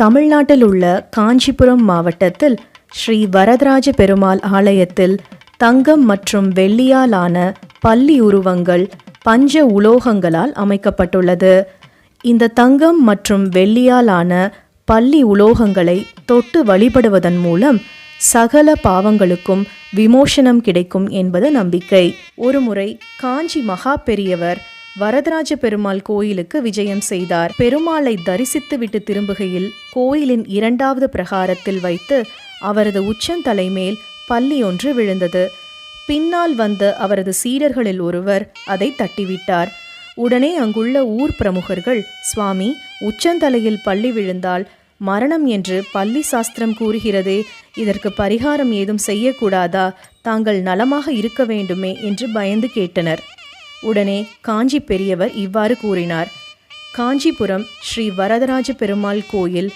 தமிழ்நாட்டில் உள்ள காஞ்சிபுரம் மாவட்டத்தில் ஸ்ரீ வரதராஜ பெருமாள் ஆலயத்தில் தங்கம் மற்றும் வெள்ளியாலான பல்லி உருவங்கள் பஞ்ச உலோகங்களால் அமைக்கப்பட்டுள்ளது. இந்த தங்கம் மற்றும் வெள்ளியாலான பல்லி உலோகங்களை தொட்டு வழிபடுவதன் மூலம் சகல பாவங்களுக்கும் விமோசனம் கிடைக்கும் என்பது நம்பிக்கை. ஒருமுறை காஞ்சி மகா பெரியவர் வரதராஜ பெருமாள் கோயிலுக்கு விஜயம் செய்தார். பெருமாளை தரிசித்து விட்டு திரும்புகையில் கோயிலின் 2வது பிரகாரத்தில் வைத்து அவரது உச்சந்தலை மேல் பல்லி ஒன்று விழுந்தது. பின்னால் வந்த அவரது சீடர்களில் ஒருவர் அதை தட்டிவிட்டார். உடனே அங்குள்ள ஊர் பிரமுகர்கள், சுவாமி, உச்சந்தலையில் பல்லி விழுந்தால் மரணம் என்று பல்லி சாஸ்திரம் கூறுகிறதே, இதற்கு பரிகாரம் ஏதும் செய்யக்கூடாதா? தாங்கள் நலமாக இருக்க வேண்டுமே என்று பயந்து கேட்டனர். உடனே காஞ்சி பெரியவர் இவ்வாறு கூறினார்: காஞ்சிபுரம் ஸ்ரீ வரதராஜ பெருமாள் கோயில்